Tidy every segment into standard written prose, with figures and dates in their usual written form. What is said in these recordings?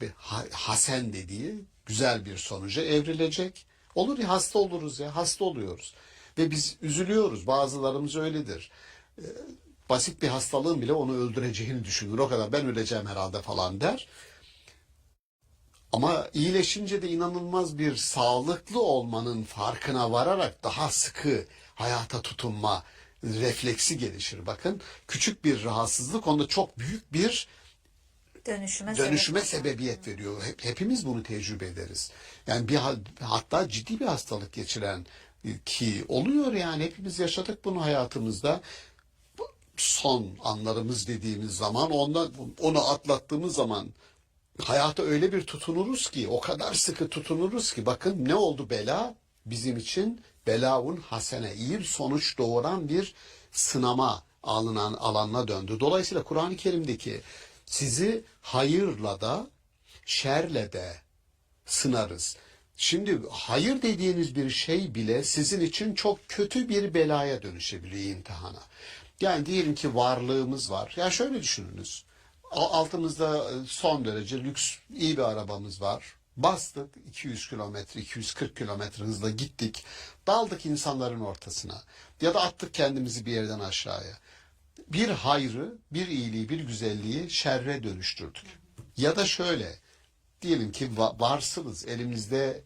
ve hasen dediği güzel bir sonuca evrilecek. Olur ya, hasta oluruz ya, hasta oluyoruz. Ve biz üzülüyoruz, bazılarımız öyledir. Basit bir hastalığın bile onu öldüreceğini düşünür. O kadar ben öleceğim herhalde falan der. Ama iyileşince de inanılmaz bir sağlıklı olmanın farkına vararak daha sıkı hayata tutunma refleksi gelişir. Bakın, küçük bir rahatsızlık onda çok büyük bir dönüşüme sebebiyet veriyor. Hepimiz bunu tecrübe ederiz. Yani hatta ciddi bir hastalık geçiren ki oluyor, yani hepimiz yaşadık bunu hayatımızda. Son anlarımız dediğimiz zaman, onu atlattığımız zaman hayata öyle bir tutunuruz ki, o kadar sıkı tutunuruz ki, bakın ne oldu bela? Bizim için belavun hasene, iyi bir sonuç doğuran bir sınama alanına döndü. Dolayısıyla Kur'an-ı Kerim'deki sizi hayırla da şerle de sınarız. Şimdi hayır dediğiniz bir şey bile sizin için çok kötü bir belaya dönüşebiliyor, imtihana. Yani diyelim ki varlığımız var. Ya şöyle düşününüz. Altımızda son derece lüks iyi bir arabamız var. Bastık 200 kilometre, 240 kilometre hızla gittik. Daldık insanların ortasına. Ya da attık kendimizi bir yerden aşağıya. Bir hayrı, bir iyiliği, bir güzelliği şerre dönüştürdük. Ya da şöyle, diyelim ki varsınız, elimizde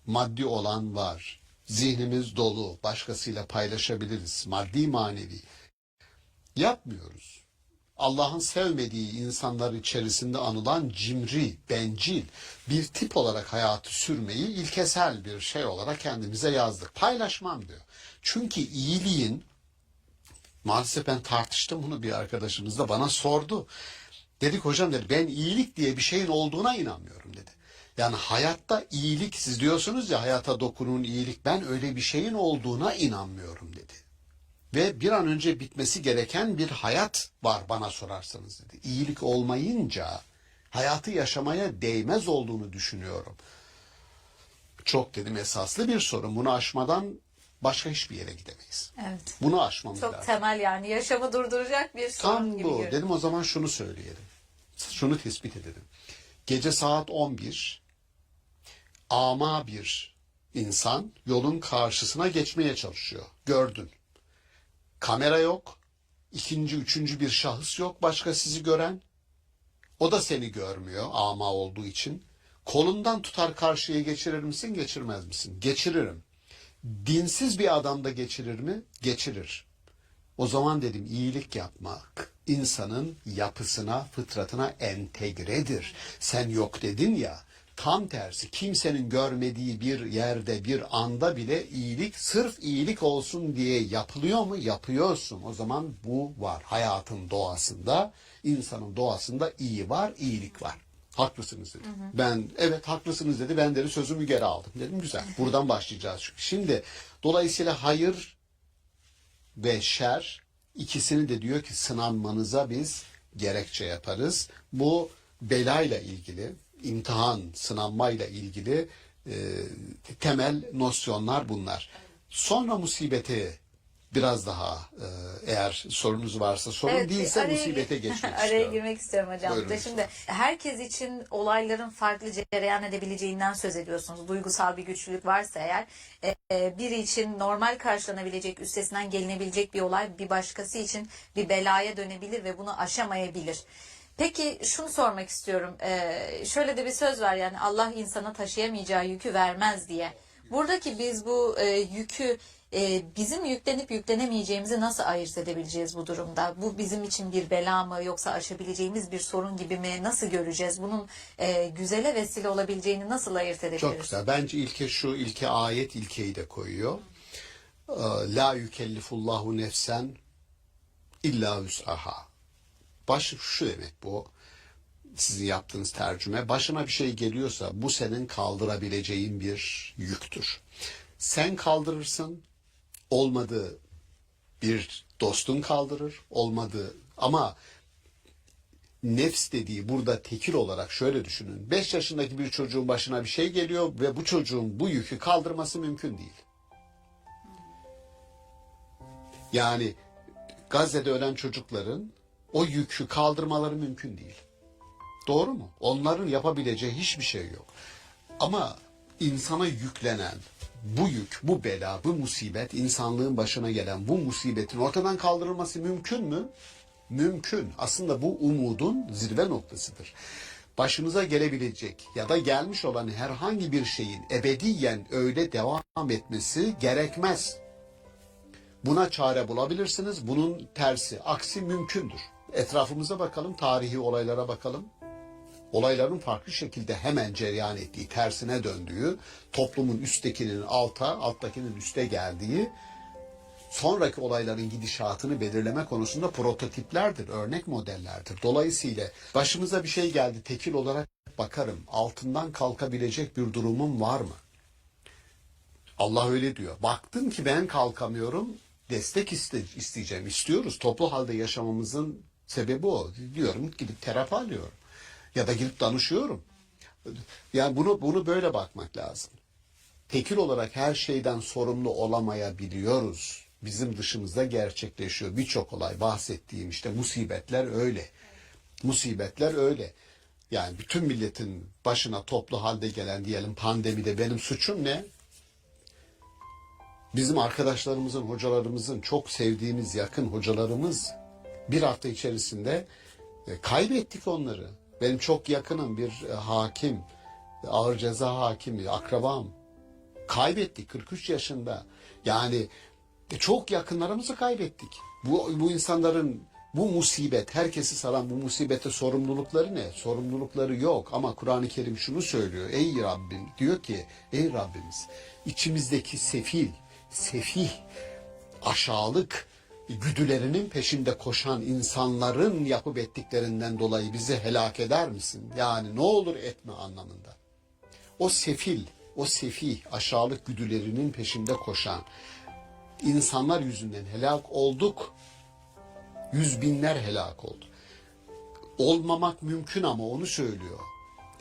maddi olan var. Zihnimiz dolu, başkasıyla paylaşabiliriz, maddi manevi. Yapmıyoruz. Allah'ın sevmediği insanlar içerisinde anılan cimri, bencil bir tip olarak hayatı sürmeyi ilkesel bir şey olarak kendimize yazdık. Paylaşmam diyor. Çünkü iyiliğin, maalesef ben tartıştım bunu bir arkadaşımızla, bana sordu. Dedik hocam, dedi, ben iyilik diye bir şeyin olduğuna inanmıyorum dedi. Yani hayatta iyilik, siz diyorsunuz ya hayata dokunun iyilik, ben öyle bir şeyin olduğuna inanmıyorum dedi. Ve bir an önce bitmesi gereken bir hayat var bana sorarsanız dedi. İyilik olmayınca hayatı yaşamaya değmez olduğunu düşünüyorum. Çok dedim esaslı bir sorun. Bunu aşmadan başka hiçbir yere gidemeyiz. Evet. Bunu aşmamız Çok lazım. temel, yani yaşamı durduracak bir sorun Tam gibi bu. görünüyor. Dedim o zaman şunu söyleyelim. Şunu tespit edelim. Gece saat 11, ama bir insan yolun karşısına geçmeye çalışıyor. Gördün. Kamera yok. İkinci, üçüncü bir şahıs yok başka sizi gören. O da seni görmüyor ama olduğu için. Kolundan tutar karşıya geçirir misin, geçirmez misin? Geçiririm. Dinsiz bir adam da geçirir mi? Geçirir. O zaman dedim iyilik yapmak insanın yapısına, fıtratına entegredir. Sen yok dedin ya, tam tersi, kimsenin görmediği bir yerde, bir anda bile iyilik sırf iyilik olsun diye yapılıyor mu? Yapıyorsun. O zaman bu var. Hayatın doğasında, insanın doğasında iyi var, iyilik var. Haklısınız dedi. Ben evet haklısınız dedi. Ben de sözümü geri aldım. Dedim güzel. Buradan başlayacağız çünkü. Şimdi dolayısıyla hayır ve şer, ikisini de diyor ki sınanmanıza biz gerekçe yaparız. Bu belayla ilgili, imtihan, sınanmayla ilgili temel nosyonlar bunlar. Sonra musibete biraz daha eğer sorunuz varsa sorun, Evet, değilse musibete geçmek araya istiyorum. girmek istiyorum hocam. Buyurun Şimdi herkes için olayların farklı cereyan edebileceğinden söz ediyorsunuz. Duygusal bir güçlülük varsa eğer, biri için normal karşılanabilecek, üstesinden gelinebilecek bir olay bir başkası için bir belaya dönebilir ve bunu aşamayabilir. Peki şunu sormak istiyorum. Şöyle de bir söz var, yani Allah insana taşıyamayacağı yükü vermez diye. Buradaki biz bu yükü bizim yüklenip yüklenemeyeceğimizi nasıl ayırt edebileceğiz bu durumda? Bu bizim için bir bela mı, yoksa aşabileceğimiz bir sorun gibi mi? Nasıl göreceğiz? Bunun güzele vesile olabileceğini nasıl ayırt edebiliriz? Çok güzel. Bence ilke ayet ilkeyi de koyuyor. La yükellifullahu nefsen illa vüs'aha. Şu demek bu. Sizin yaptığınız tercüme. Başına bir şey geliyorsa bu senin kaldırabileceğin bir yüktür. Sen kaldırırsın. Olmadı bir dostun kaldırır. Olmadı ama nefs dediği burada tekil olarak şöyle düşünün. 5 yaşındaki bir çocuğun başına bir şey geliyor ve bu çocuğun bu yükü kaldırması mümkün değil. Yani Gazze'de ölen çocukların o yükü kaldırmaları mümkün değil. Doğru mu? Onların yapabileceği hiçbir şey yok. Ama insana yüklenen bu yük, bu bela, bu musibet, insanlığın başına gelen bu musibetin ortadan kaldırılması mümkün mü? Mümkün. Aslında bu umudun zirve noktasıdır. Başınıza gelebilecek ya da gelmiş olan herhangi bir şeyin ebediyen öyle devam etmesi gerekmez. Buna çare bulabilirsiniz. Bunun tersi, aksi mümkündür. Etrafımıza bakalım, tarihi olaylara bakalım. Olayların farklı şekilde hemen cereyan ettiği, tersine döndüğü, toplumun üsttekinin alta, alttakinin üste geldiği, sonraki olayların gidişatını belirleme konusunda prototiplerdir, örnek modellerdir. Dolayısıyla başımıza bir şey geldi, tekil olarak bakarım, altından kalkabilecek bir durumum var mı? Allah öyle diyor. Baktım ki ben kalkamıyorum, destek isteyeceğim, istiyoruz. Toplu halde yaşamamızın sebebi o. Diyorum gidip terapi alıyorum. Ya da gidip danışıyorum. Yani bunu böyle bakmak lazım. Tekil olarak her şeyden sorumlu olamayabiliyoruz. Bizim dışımızda gerçekleşiyor birçok olay. Bahsettiğim işte musibetler öyle. Musibetler öyle. Yani bütün milletin başına toplu halde gelen diyelim pandemide benim suçum ne? Bizim arkadaşlarımızın, hocalarımızın, çok sevdiğimiz yakın hocalarımız bir hafta içerisinde kaybettik onları. Benim çok yakınım bir hakim, ağır ceza hakimi, akrabam. Kaybettik 43 yaşında. Yani çok yakınlarımızı kaybettik. Bu insanların bu musibet, herkesi saran bu musibete sorumlulukları ne? Sorumlulukları yok ama Kur'an-ı Kerim şunu söylüyor. Ey Rabbim, diyor ki ey Rabbimiz içimizdeki sefih, aşağılık güdülerinin peşinde koşan insanların yapıp ettiklerinden dolayı bizi helak eder misin? Yani ne olur etme anlamında. O sefih, aşağılık güdülerinin peşinde koşan insanlar yüzünden helak olduk. Yüz binler helak oldu. Olmamak mümkün ama onu söylüyor.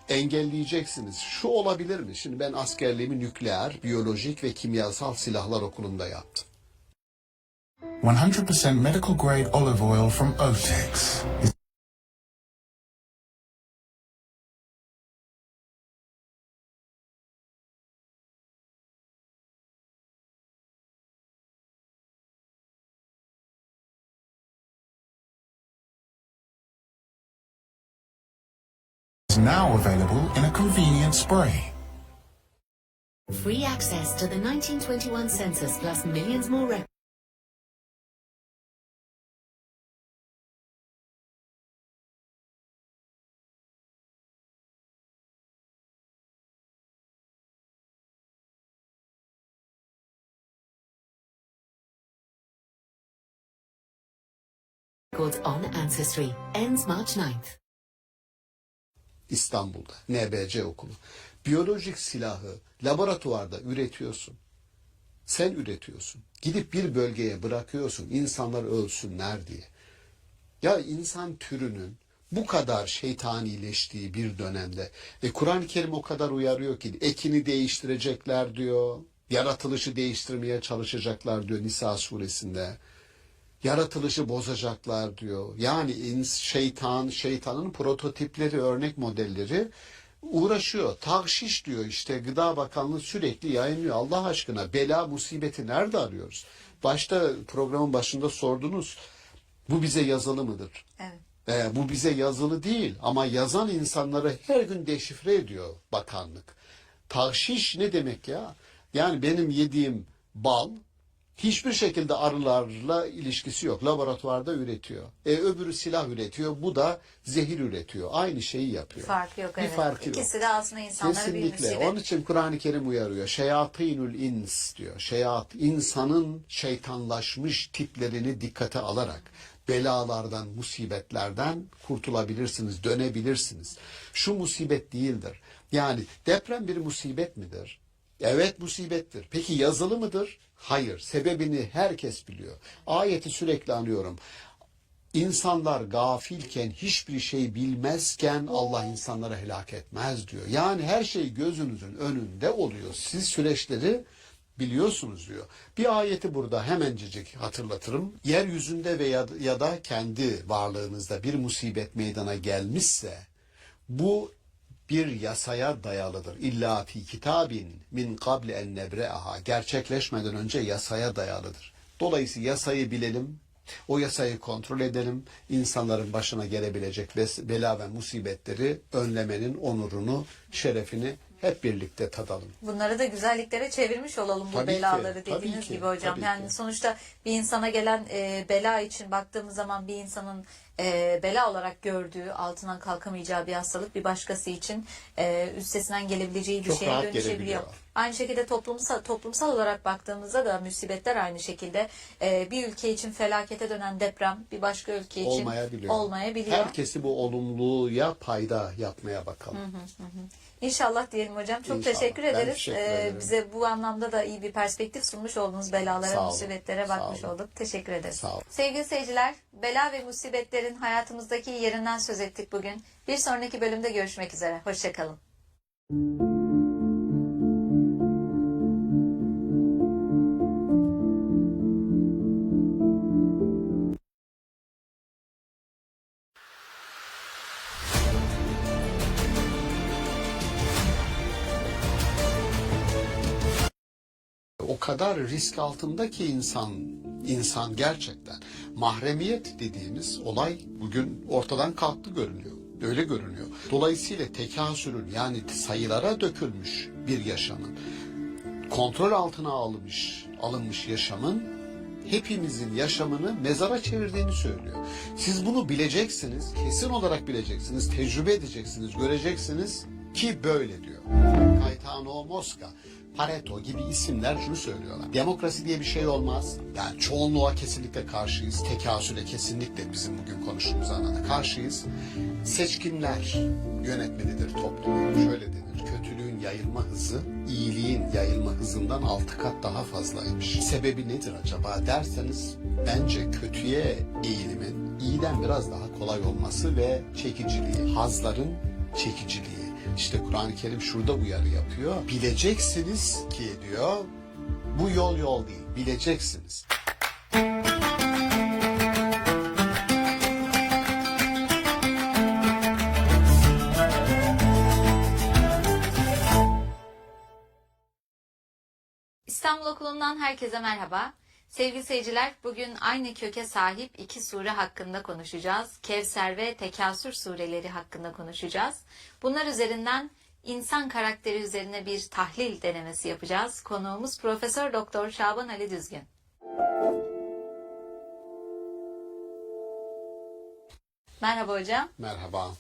Engelleyeceksiniz. Şu olabilir mi? Şimdi ben askerliğimi nükleer, biyolojik ve kimyasal silahlar okulunda yaptım. 100% medical grade olive oil from Otex is now available in a convenient spray. Free access to the 1921 census plus millions more records on Ancestry. Ends March 9th. İstanbul'da, NBC okulu. Biyolojik silahı laboratuvarda üretiyorsun. Sen üretiyorsun. Gidip bir bölgeye bırakıyorsun insanlar ölsünler diye. Ya insan türünün bu kadar şeytanileştiği bir dönemde Kur'an-ı Kerim o kadar uyarıyor ki ekini değiştirecekler diyor. Yaratılışı değiştirmeye çalışacaklar diyor Nisa suresinde. Yaratılışı bozacaklar diyor. Yani şeytanın prototipleri, örnek modelleri uğraşıyor. Tagşiş diyor işte Gıda Bakanlığı sürekli yayınlıyor. Allah aşkına bela musibeti nerede arıyoruz? Başta programın başında sordunuz. Bu bize yazılı mıdır? Evet. Bu bize yazılı değil ama yazan insanları her gün deşifre ediyor bakanlık. Tagşiş ne demek ya? Yani benim yediğim bal hiçbir şekilde arılarla ilişkisi yok. Laboratuvarda üretiyor. Öbürü silah üretiyor. Bu da zehir üretiyor. Aynı şeyi yapıyor. Farkı yok, Bir evet. farkı yok. İkisi de aslında insanlara bir Kesinlikle. musibet. Onun için Kur'an-ı Kerim uyarıyor. Şeyatinül ins diyor. İnsanın şeytanlaşmış tiplerini dikkate alarak belalardan, musibetlerden kurtulabilirsiniz, dönebilirsiniz. Şu musibet değildir. Yani deprem bir musibet midir? Evet musibettir. Peki yazılı mıdır? Hayır. Sebebini herkes biliyor. Ayeti sürekli anıyorum. İnsanlar gafilken, hiçbir şey bilmezken Allah insanları helak etmez diyor. Yani her şey gözünüzün önünde oluyor. Siz süreçleri biliyorsunuz diyor. Bir ayeti burada hemencecik hatırlatırım. Yeryüzünde ya da kendi varlığınızda bir musibet meydana gelmişse Bu bir yasaya dayalıdır. İlla fi kitabin min qabli en nebre'aha. Gerçekleşmeden önce yasaya dayalıdır. Dolayısıyla yasayı bilelim, o yasayı kontrol edelim, insanların başına gelebilecek bela ve musibetleri önlemenin onurunu, şerefini hep birlikte tadalım. Bunları da güzelliklere çevirmiş olalım bu Tabii ki, belaları tabii dediğiniz ki, gibi hocam. tabii Yani ki. sonuçta bir insana gelen bela için baktığımız zaman bir insanın bela olarak gördüğü, altından kalkamayacağı bir hastalık bir başkası için üstesinden gelebileceği bir Çok şeye rahat dönüşebiliyor. gelebiliyor. Aynı şekilde toplumsal olarak baktığımızda da musibetler aynı şekilde bir ülke için felakete dönen deprem bir başka ülke için olmayabiliyor. Herkesi bu olumluya payda yapmaya bakalım. İnşallah diyelim hocam. Çok İnşallah. teşekkür Ben ederiz. teşekkür ederim. Bize bu anlamda da iyi bir perspektif sunmuş oldunuz. Belalara, Sağ olun. musibetlere Sağ bakmış olun. olduk. Teşekkür ederiz. Sağ olun. Sevgili seyirciler, bela ve musibetlerin hayatımızdaki yerinden söz ettik bugün. Bir sonraki bölümde görüşmek üzere. Hoşçakalın. O kadar risk altında ki insan gerçekten. Mahremiyet dediğimiz olay bugün ortadan kalktı görünüyor. Öyle görünüyor. Dolayısıyla tekasürün, yani sayılara dökülmüş bir yaşamın, kontrol altına alınmış yaşamın hepimizin yaşamını mezara çevirdiğini söylüyor. Siz bunu bileceksiniz, kesin olarak bileceksiniz, tecrübe edeceksiniz, göreceksiniz ki böyle diyor. Gaetano Mosca, Pareto gibi isimler şunu söylüyorlar. Demokrasi diye bir şey olmaz. Yani çoğunluğa kesinlikle karşıyız. Tekasüle kesinlikle bizim bugün konuştuğumuz anlamda karşıyız. Seçkinler yönetmelidir toplumu. Şöyle denir. Kötülüğün yayılma hızı, iyiliğin yayılma hızından 6 kat daha fazlaymış. Sebebi nedir acaba derseniz bence kötüye eğilimin iyiden biraz daha kolay olması ve çekiciliği, hazların çekiciliği. İşte Kur'an-ı Kerim şurada uyarı yapıyor. Bileceksiniz ki diyor, bu yol değil, bileceksiniz. İstanbul Okulu'ndan herkese merhaba. Sevgili seyirciler, bugün aynı köke sahip iki sure hakkında konuşacağız. Kevser ve Tekasür sureleri hakkında konuşacağız. Bunlar üzerinden insan karakteri üzerine bir tahlil denemesi yapacağız. Konuğumuz Profesör Doktor Şaban Ali Düzgün. Merhaba hocam. Merhaba.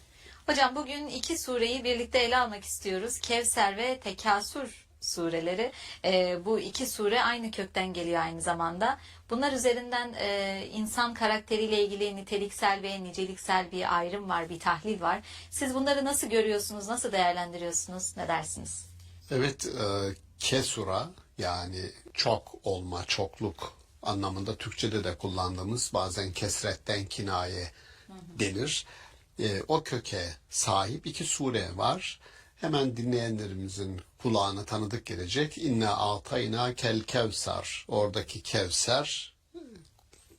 Hocam bugün iki sureyi birlikte ele almak istiyoruz. Kevser ve Tekasür sureleri. Bu iki sure aynı kökten geliyor aynı zamanda. Bunlar üzerinden insan karakteriyle ilgili niteliksel ve niceliksel bir ayrım var, bir tahlil var. Siz bunları nasıl görüyorsunuz, nasıl değerlendiriyorsunuz, ne dersiniz? Evet, kesura yani çok olma, çokluk anlamında Türkçe'de de kullandığımız bazen kesretten kinaye denir. O köke sahip iki sure var. Hemen dinleyenlerimizin kulağına tanıdık gelecek. İnna atayna kel kevser. Oradaki kevser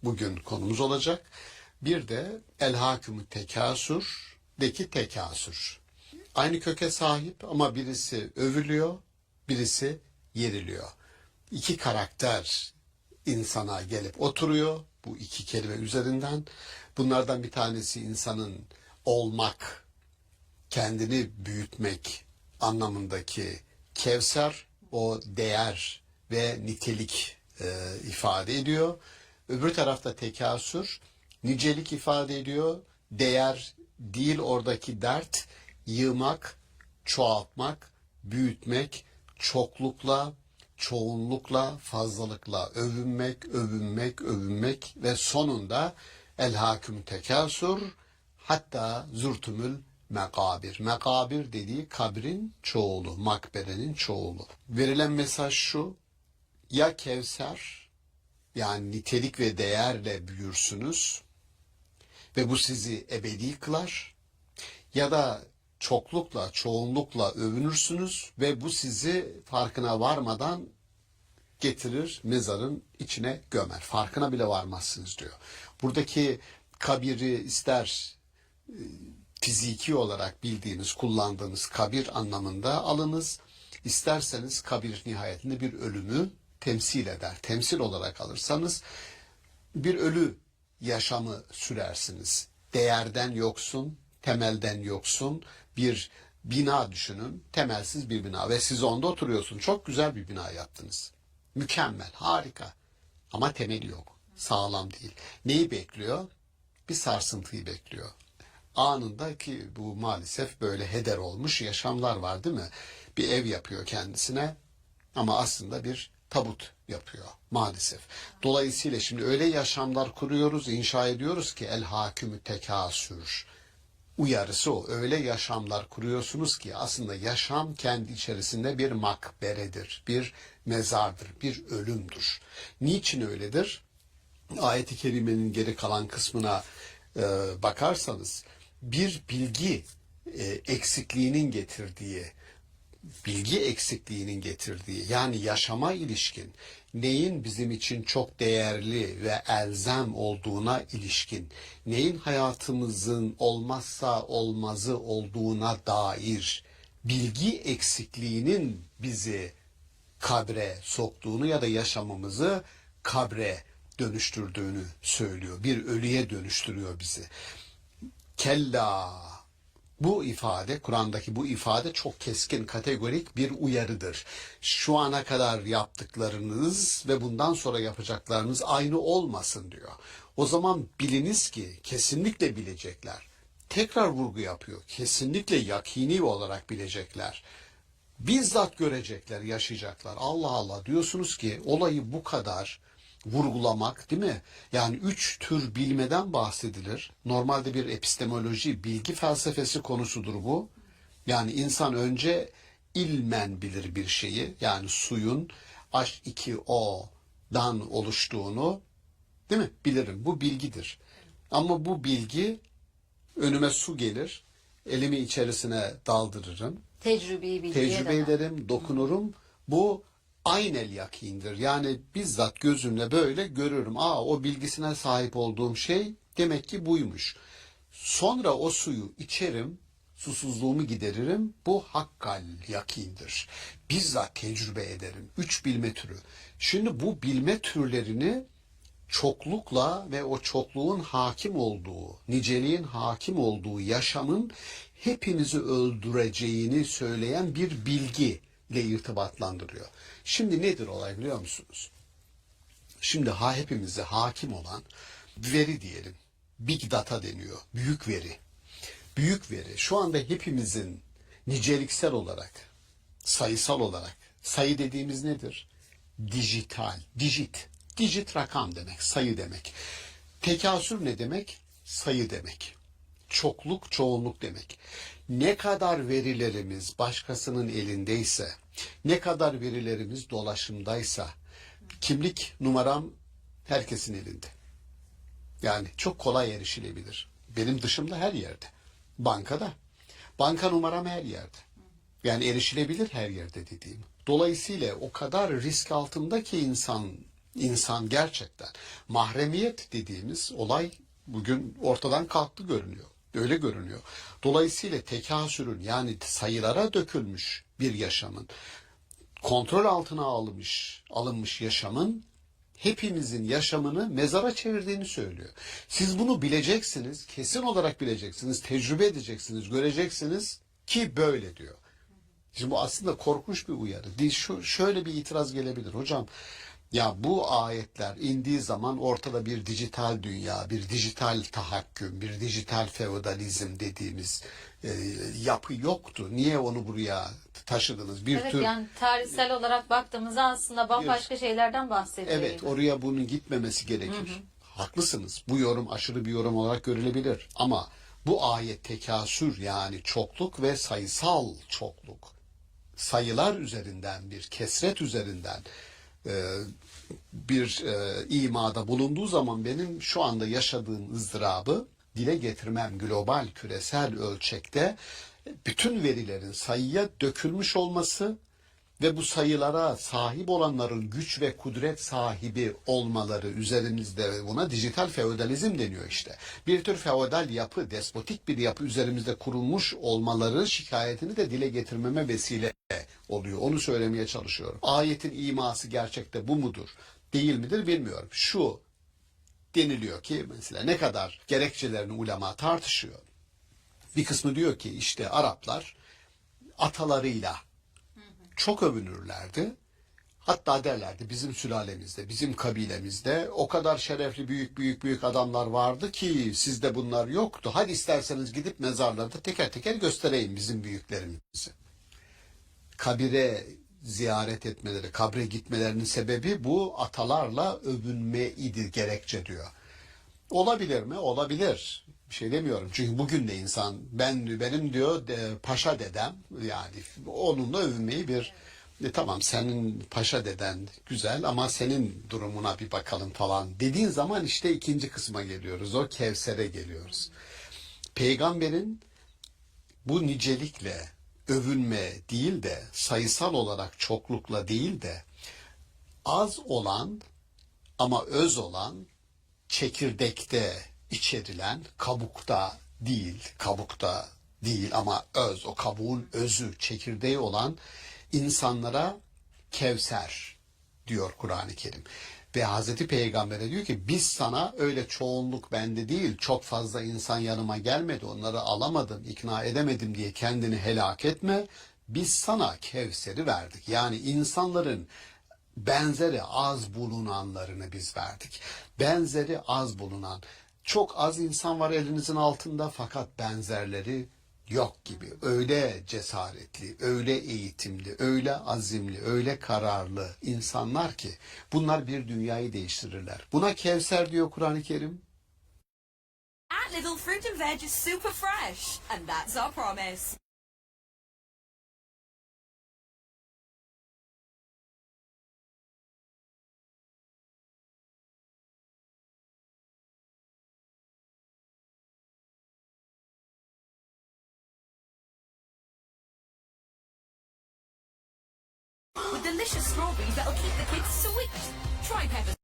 bugün konumuz olacak. Bir de elhakümü tekasür'deki tekasür. Aynı köke sahip ama birisi övülüyor, birisi yeriliyor. İki karakter insana gelip oturuyor bu iki kelime üzerinden. Bunlardan bir tanesi insanın olmak, kendini büyütmek anlamındaki Kevser, o değer ve nitelik ifade ediyor. Öbür tarafta tekasür, nicelik ifade ediyor. Değer değil oradaki dert, yığmak, çoğaltmak, büyütmek, çoklukla, çoğunlukla, fazlalıkla övünmek ve sonunda elhaküm tekasür hatta zürtümül mekabir. Mekabir dediği kabrin çoğulu, makberenin çoğulu. Verilen mesaj şu, ya Kevser yani nitelik ve değerle büyürsünüz ve bu sizi ebedi kılar ya da çoklukla, çoğunlukla övünürsünüz ve bu sizi farkına varmadan getirir mezarın içine gömer. Farkına bile varmazsınız diyor. Buradaki kabiri ister fiziki olarak bildiğiniz, kullandığınız kabir anlamında alınız. İsterseniz kabir nihayetinde bir ölümü temsil eder. Temsil olarak alırsanız bir ölü yaşamı sürersiniz. Değerden yoksun, temelden yoksun bir bina düşünün. Temelsiz bir bina ve siz onda oturuyorsun. Çok güzel bir bina yaptınız. Mükemmel, harika. Ama temeli yok. Sağlam değil. Neyi bekliyor? Bir sarsıntıyı bekliyor. Anında ki bu maalesef böyle heder olmuş yaşamlar var değil mi? Bir ev yapıyor kendisine ama aslında bir tabut yapıyor maalesef. Dolayısıyla şimdi öyle yaşamlar kuruyoruz, inşa ediyoruz ki el hakümü tekasür. Uyarısı o. Öyle yaşamlar kuruyorsunuz ki aslında yaşam kendi içerisinde bir makberedir, bir mezardır, bir ölümdür. Niçin öyledir? Ayet-i Kerime'nin geri kalan kısmına bakarsanız bir bilgi eksikliğinin getirdiği yani yaşama ilişkin neyin bizim için çok değerli ve elzem olduğuna ilişkin, neyin hayatımızın olmazsa olmazı olduğuna dair bilgi eksikliğinin bizi kabre soktuğunu ya da yaşamımızı kabre dönüştürdüğünü söylüyor. Bir ölüye dönüştürüyor bizi. Kella. Bu ifade, Kur'an'daki bu ifade çok keskin, kategorik bir uyarıdır. Şu ana kadar yaptıklarınız ve bundan sonra yapacaklarınız aynı olmasın diyor. O zaman biliniz ki kesinlikle bilecekler. Tekrar vurgu yapıyor. Kesinlikle yakini olarak bilecekler. Bizzat görecekler, yaşayacaklar. Allah Allah diyorsunuz ki olayı bu kadar vurgulamak değil mi? Yani 3 tür bilmeden bahsedilir. Normalde bir epistemoloji, bilgi felsefesi konusudur bu. Yani insan önce ilmen bilir bir şeyi. Yani suyun H2O'dan oluştuğunu değil mi? Bilirim. Bu bilgidir. Ama bu bilgi önüme su gelir. Elimi içerisine daldırırım. Tecrübe ederim, dokunurum. Bu aynel yakindir. Yani bizzat gözümle böyle görürüm. O bilgisine sahip olduğum şey demek ki buymuş. Sonra o suyu içerim, susuzluğumu gideririm. Bu hakkal yakindir. Bizzat tecrübe ederim. 3 bilme türü. Şimdi bu bilme türlerini çoklukla ve o çokluğun hakim olduğu, niceliğin hakim olduğu yaşamın hepimizi öldüreceğini söyleyen bir bilgi ile irtibatlandırıyor. Şimdi nedir olay biliyor musunuz? Şimdi hepimize hakim olan veri diyelim. Big data deniyor. Büyük veri. Büyük veri. Şu anda hepimizin niceliksel olarak, sayısal olarak, sayı dediğimiz nedir? Dijital, Digit rakam demek, sayı demek. Tekasür ne demek? Sayı demek. Çokluk, çoğunluk demek. Ne kadar verilerimiz başkasının elindeyse, ne kadar verilerimiz dolaşımdaysa, kimlik numaram herkesin elinde. Yani çok kolay erişilebilir. Benim dışımda her yerde. Bankada. Banka numaram her yerde. Yani erişilebilir her yerde dediğim. Dolayısıyla o kadar risk altında ki insan gerçekten. Mahremiyet dediğimiz olay bugün ortadan kalktı görünüyor. Öyle görünüyor. Dolayısıyla tekasürün yani sayılara dökülmüş bir yaşamın, kontrol altına alınmış yaşamın hepimizin yaşamını mezara çevirdiğini söylüyor. Siz bunu bileceksiniz, kesin olarak bileceksiniz, tecrübe edeceksiniz, göreceksiniz ki böyle diyor. Şimdi bu aslında korkunç bir uyarı. Şöyle bir itiraz gelebilir. Hocam ya bu ayetler indiği zaman ortada bir dijital dünya, bir dijital tahakküm, bir dijital feodalizm dediğimiz yapı yoktu. Niye onu buraya taşıdınız? Evet, yani tarihsel olarak baktığımızda aslında bambaşka şeylerden bahsediyor. Evet, oraya bunun gitmemesi gerekir. Haklısınız. Bu yorum aşırı bir yorum olarak görülebilir. Ama bu ayet tekasür yani çokluk ve sayısal çokluk. Sayılar üzerinden bir kesret üzerinden bir imada bulunduğu zaman benim şu anda yaşadığım ızdırabı dile getirmem global, küresel ölçekte bütün verilerin sayıya dökülmüş olması ve bu sayılara sahip olanların güç ve kudret sahibi olmaları üzerimizde, buna dijital feodalizm deniyor işte. Bir tür feodal yapı, despotik bir yapı üzerimizde kurulmuş olmaları şikayetini de dile getirmeme vesile oluyor. Onu söylemeye çalışıyorum. Ayetin iması gerçekte bu mudur, değil midir bilmiyorum. Şu deniliyor ki mesela ne kadar gerekçelerini ulema tartışıyor. Bir kısmı diyor ki işte Araplar atalarıyla çok övünürlerdi. Hatta derlerdi bizim sülalemizde, bizim kabilemizde o kadar şerefli büyük adamlar vardı ki sizde bunlar yoktu. Hadi isterseniz gidip mezarlarda teker teker göstereyim bizim büyüklerimizi. Kabire ziyaret etmeleri, kabre gitmelerinin sebebi bu atalarla övünme idi gerekçe diyor. Olabilir mi? Olabilir. Bir şey demiyorum. Çünkü bugün de insan benim diyor paşa dedem, yani onunla övünmeyi bir tamam senin paşa deden güzel ama senin durumuna bir bakalım falan dediğin zaman işte ikinci kısma geliyoruz. O Kevser'e geliyoruz. Peygamberin bu nicelikle övünme değil de sayısal olarak çoklukla değil de az olan ama öz olan, çekirdekte içerilen, kabukta değil ama öz, o kabuğun özü, çekirdeği olan insanlara Kevser diyor Kur'an-ı Kerim. Ve Hazreti Peygamber'e diyor ki biz sana öyle çoğunluk bende değil, çok fazla insan yanıma gelmedi, onları alamadım, ikna edemedim diye kendini helak etme. Biz sana Kevser'i verdik. Yani insanların benzeri az bulunanlarını biz verdik. Benzeri az bulunan, çok az insan var elinizin altında fakat benzerleri yok gibi. Öyle cesaretli, öyle eğitimli, öyle azimli, öyle kararlı insanlar ki bunlar bir dünyayı değiştirirler. Buna Kevser diyor Kur'an-ı Kerim. At Lidl, fruit and veg is super fresh, and that's our promise. With delicious strawberries that'll keep the kids sweet. Try Pepper's.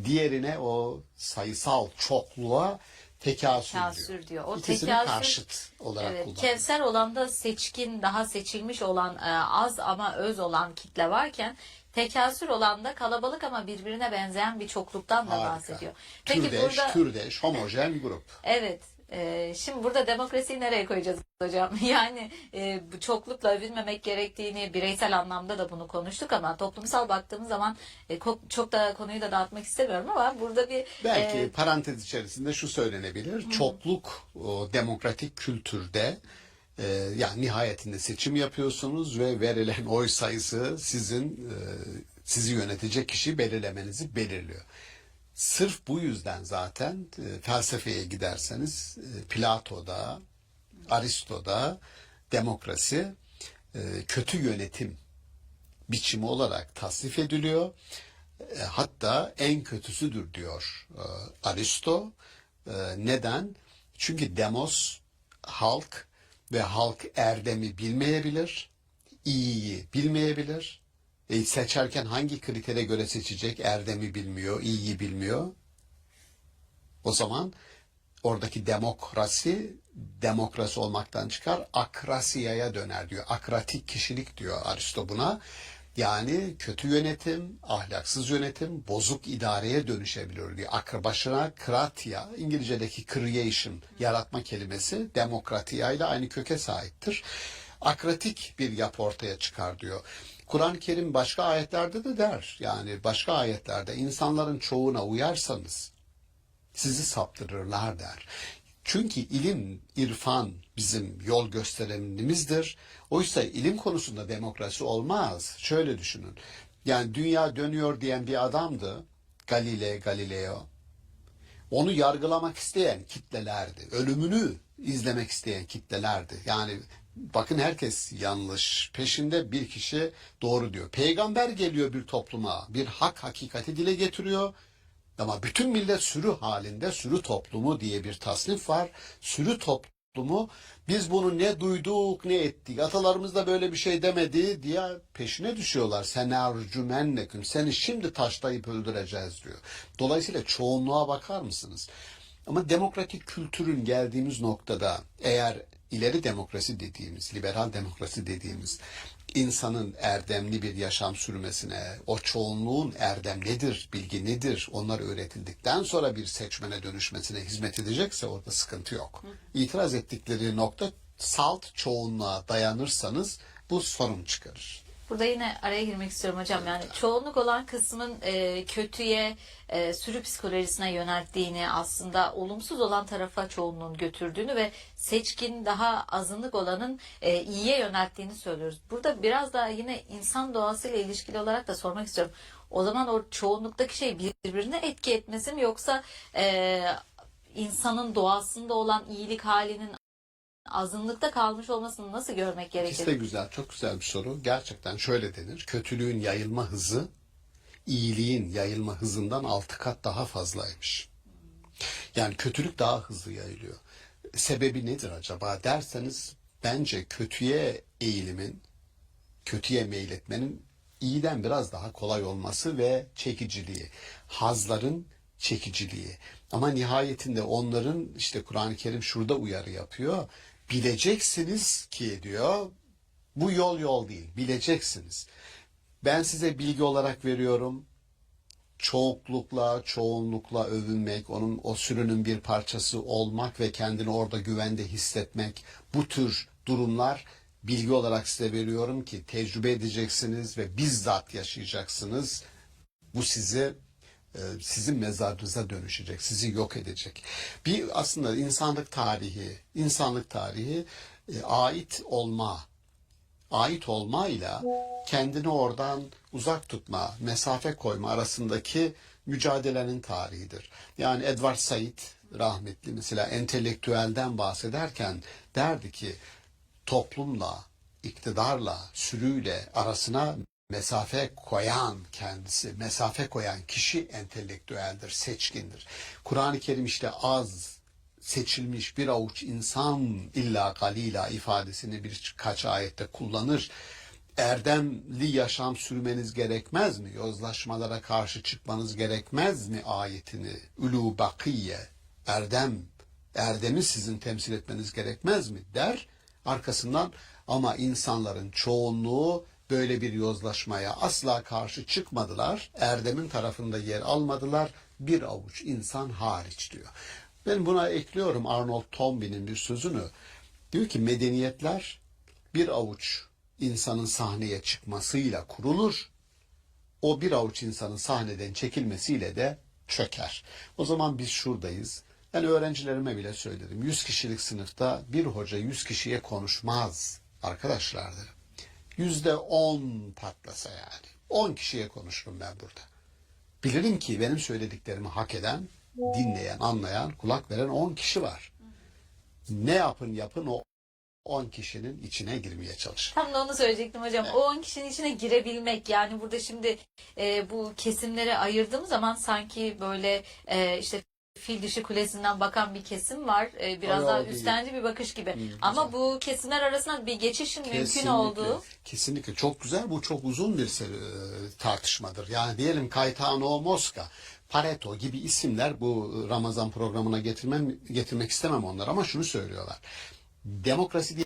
Diğerine o sayısal çokluğa tekasür diyor. Tekasür diyor. O İkisini tekasür, karşıt olarak evet, kullanıyor. Kevser olan da seçkin, daha seçilmiş olan, az ama öz olan kitle varken tekasür olan da kalabalık ama birbirine benzeyen bir çokluktan da Harika. bahsediyor. Peki Türdeş, homojen grup. evet. Şimdi burada demokrasiyi nereye koyacağız hocam? Yani bu çoklukla övünmemek gerektiğini bireysel anlamda da bunu konuştuk ama toplumsal baktığımız zaman çok da konuyu da dağıtmak istemiyorum ama burada bir Belki parantez içerisinde şu söylenebilir. Çokluk demokratik kültürde yani nihayetinde seçim yapıyorsunuz ve verilen oy sayısı sizi yönetecek kişiyi belirlemenizi belirliyor. Sırf bu yüzden zaten felsefeye giderseniz Plato'da, Aristo'da demokrasi kötü yönetim biçimi olarak tasnif ediliyor. Hatta en kötüsüdür diyor Aristo. Neden? Çünkü demos halk ve halk erdemi bilmeyebilir, iyiyi bilmeyebilir. Seçerken hangi kritere göre seçecek? Erdemi bilmiyor, iyiyi bilmiyor. O zaman oradaki demokrasi olmaktan çıkar, akrasiyaya döner diyor. Akratik kişilik diyor Aristo buna. Yani kötü yönetim, ahlaksız yönetim, bozuk idareye dönüşebilir diyor. Başına kratia, İngilizce'deki creation, yaratma kelimesi demokratia ile aynı köke sahiptir. akratik bir yapı ortaya çıkar diyor. Kur'an-ı Kerim başka ayetlerde de der. Yani başka ayetlerde insanların çoğuna uyarsanız sizi saptırırlar der. Çünkü ilim, irfan bizim yol gösterenimizdir. Oysa ilim konusunda demokrasi olmaz. Şöyle düşünün. Yani dünya dönüyor diyen bir adamdı. Galileo. Onu yargılamak isteyen kitlelerdi. Ölümünü izlemek isteyen kitlelerdi. Yani bakın herkes yanlış. Peşinde bir kişi doğru diyor. Peygamber geliyor bir topluma. Bir hak hakikati dile getiriyor. Ama bütün millet sürü halinde, sürü toplumu diye bir tasnif var. Sürü toplumu, biz bunu ne duyduk ne ettik, atalarımız da böyle bir şey demedi diye peşine düşüyorlar. Senercümenneküm, seni şimdi taşlayıp öldüreceğiz diyor. Dolayısıyla çoğunluğa bakar mısınız? Ama demokratik kültürün geldiğimiz noktada eğer ileri demokrasi dediğimiz, liberal demokrasi dediğimiz insanın erdemli bir yaşam sürmesine, o çoğunluğun erdem nedir, bilgi nedir, onlar öğretildikten sonra bir seçmene dönüşmesine hizmet edecekse orada sıkıntı yok. İtiraz ettikleri nokta salt çoğunluğa dayanırsanız bu sorun çıkarır. Burada yine araya girmek istiyorum hocam. Yani çoğunluk olan kısmın kötüye, sürü psikolojisine yönelttiğini, aslında olumsuz olan tarafa çoğunluğun götürdüğünü ve seçkin daha azınlık olanın iyiye yönelttiğini söylüyoruz. Burada biraz daha yine insan doğasıyla ilişkili olarak da sormak istiyorum. O zaman o çoğunluktaki şey birbirine etki etmesi mi, yoksa insanın doğasında olan iyilik halinin azınlıkta kalmış olmasını nasıl görmek İkisi de gerekir? güzel, çok güzel bir soru. Gerçekten şöyle denir, kötülüğün yayılma hızı, iyiliğin yayılma hızından 6 kat daha fazlaymış. Yani kötülük daha hızlı yayılıyor. Sebebi nedir acaba derseniz, bence kötüye eğilimin, kötüye meyletmenin iyiden biraz daha kolay olması ve çekiciliği. Hazların çekiciliği. Ama nihayetinde onların, işte Kur'an-ı Kerim şurada uyarı yapıyor. Bileceksiniz ki diyor, bu yol değil, bileceksiniz. Ben size bilgi olarak veriyorum. Çoğunlukla övünmek, o sürünün bir parçası olmak ve kendini orada güvende hissetmek, bu tür durumlar bilgi olarak size veriyorum ki tecrübe edeceksiniz ve bizzat yaşayacaksınız. Bu sizin mezarınıza dönüşecek, sizi yok edecek. Bir aslında insanlık tarihi ait olmayla kendini oradan uzak tutma, mesafe koyma arasındaki mücadelenin tarihidir. Yani Edward Said rahmetli mesela entelektüelden bahsederken derdi ki toplumla, iktidarla, sürüyle arasına mesafe koyan kişi entelektüeldir, seçkindir. Kur'an-ı Kerim işte az seçilmiş bir avuç insan illa galila ifadesini birkaç ayette kullanır. Erdemli yaşam sürmeniz gerekmez mi? Yozlaşmalara karşı çıkmanız gerekmez mi ayetini? Ulu bakiye, erdemi sizin temsil etmeniz gerekmez mi der. Arkasından ama insanların çoğunluğu böyle bir yozlaşmaya asla karşı çıkmadılar. Erdemin tarafında yer almadılar. Bir avuç insan hariç diyor. Ben buna ekliyorum Arnold Toynbee'nin bir sözünü. Diyor ki medeniyetler bir avuç insanın sahneye çıkmasıyla kurulur. O bir avuç insanın sahneden çekilmesiyle de çöker. O zaman biz şuradayız. Ben öğrencilerime bile söyledim. 100 kişilik sınıfta bir hoca 100 kişiye konuşmaz arkadaşlar derim. %10 patlasa yani. 10 kişiye konuşurum ben burada. Bilirim ki benim söylediklerimi hak eden, dinleyen, anlayan, kulak veren 10 kişi var. Ne yapın o 10 kişinin içine girmeye çalışın. Tam da onu söyleyecektim hocam. O 10 kişinin içine girebilmek, yani burada şimdi bu kesimlere ayırdığımız zaman sanki böyle işte Fil Dişi Kulesi'nden bakan bir kesim var. Biraz Ay, daha o değil. üstenci bir bakış gibi. Ama bu kesimler arasında bir geçişin mümkün olduğu. Kesinlikle çok güzel. Bu çok uzun bir tartışmadır. Yani diyelim Caetano Mosca, Pareto gibi isimler, bu Ramazan programına getirmek istemem onları, ama şunu söylüyorlar. Demokrasi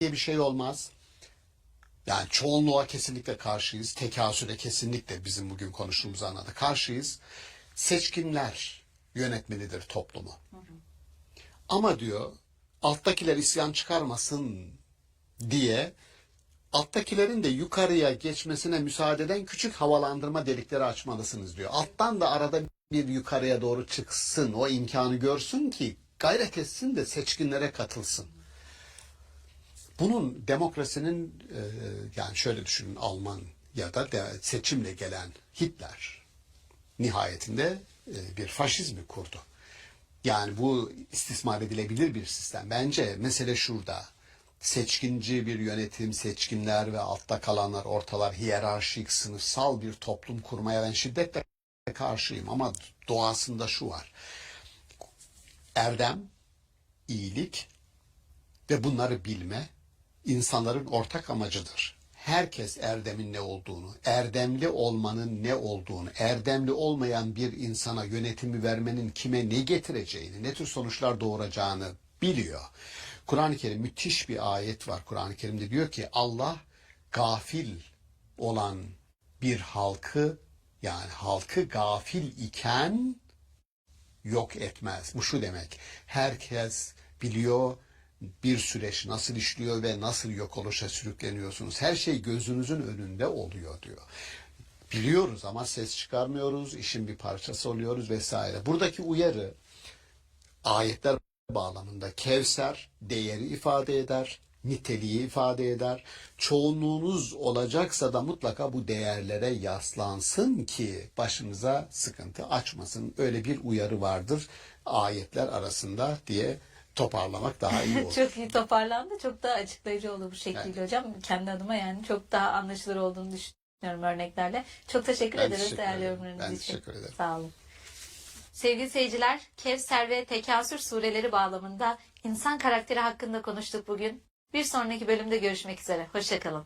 bir şey olmaz. Yani çoğunluğa kesinlikle karşıyız. Tekasüre kesinlikle bizim bugün konuştuğumuz anlamda karşıyız. Seçkinler yönetmelidir toplumu. Ama diyor alttakiler isyan çıkarmasın diye alttakilerin de yukarıya geçmesine müsaade eden küçük havalandırma delikleri açmalısınız diyor. Alttan da arada bir yukarıya doğru çıksın, o imkanı görsün ki gayret etsin de seçkinlere katılsın. Bunun demokrasinin yani şöyle düşünün, Almanya'da seçimle gelen Hitler nihayetinde bir faşizmi kurdu. Yani bu istismar edilebilir bir sistem. Bence mesele şurada. Seçkinci bir yönetim, seçkinler ve altta kalanlar, ortalar, hiyerarşik, sınıfsal bir toplum kurmaya ben şiddetle karşıyım. Ama doğasında şu var. Erdem, iyilik ve bunları bilme insanların ortak amacıdır. Herkes erdemin ne olduğunu, erdemli olmanın ne olduğunu, erdemli olmayan bir insana yönetimi vermenin kime ne getireceğini, ne tür sonuçlar doğuracağını biliyor. Kur'an-ı Kerim müthiş bir ayet var. Kur'an-ı Kerim'de diyor ki Allah gafil olan bir halkı, yani halkı gafil iken yok etmez. Bu şu demek. Herkes biliyor bir süreç nasıl işliyor ve nasıl yok oluşa sürükleniyorsunuz. Her şey gözünüzün önünde oluyor diyor. Biliyoruz ama ses çıkarmıyoruz, işin bir parçası oluyoruz vesaire. Buradaki uyarı ayetler bağlamında Kevser değeri ifade eder, niteliği ifade eder. Çoğunluğunuz olacaksa da mutlaka bu değerlere yaslansın ki başınıza sıkıntı açmasın. Öyle bir uyarı vardır ayetler arasında diye toparlamak daha iyi olur. Çok iyi toparlandı. Çok daha açıklayıcı oldu bu şekilde hocam. Kendi adıma yani çok daha anlaşılır olduğunu düşünüyorum örneklerle. Çok teşekkür Ben ederiz teşekkür değerli ederim. yorumlarınız Ben için. teşekkür ederim. Sağ olun. Sevgili seyirciler, Kevser ve Tekasür sureleri bağlamında insan karakteri hakkında konuştuk bugün. Bir sonraki bölümde görüşmek üzere. Hoşçakalın.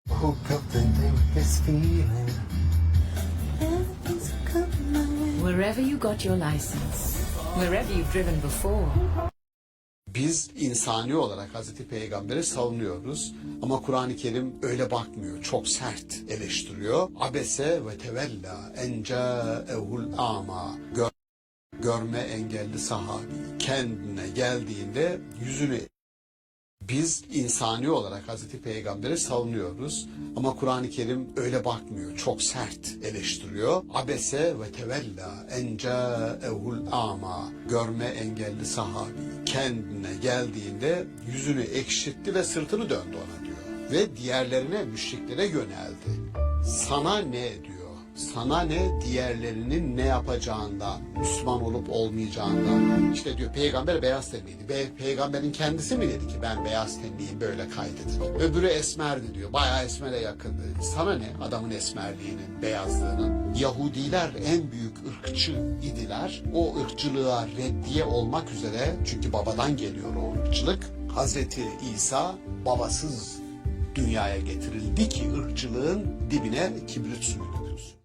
Woke up the day with this feeling. Wherever you got your license, wherever you've driven before. Biz insani olarak Hazreti Peygamber'i savunuyoruz ama Kur'an-ı Kerim öyle bakmıyor. Çok sert eleştiriyor. Abese ve tevella en câehul âmâ. Görme engelli sahabi kendine geldiğinde yüzünü. Biz insani olarak Hazreti Peygamber'i savunuyoruz ama Kur'an-ı Kerim öyle bakmıyor. Çok sert eleştiriyor. Abese ve tevella en câehul âmâ. Görme engelli sahabi kendine geldiğinde yüzünü ekşitti ve sırtını döndü ona diyor. Ve diğerlerine, müşriklere yöneldi. Sana ne diyor? Sana ne diğerlerinin ne yapacağından, Müslüman olup olmayacağından. İşte diyor peygamber beyaz tenliydi. Peygamberin kendisi mi dedi ki ben beyaz tenliyim böyle kaydedin. Öbürü esmerdi diyor. Bayağı esmere yakındı. Sana ne adamın esmerliğinin, beyazlığının. Yahudiler en büyük ırkçı idiler. O ırkçılığa reddiye olmak üzere, çünkü babadan geliyor o ırkçılık. Hazreti İsa babasız dünyaya getirildi ki ırkçılığın dibine kibrit suyu dökülsün.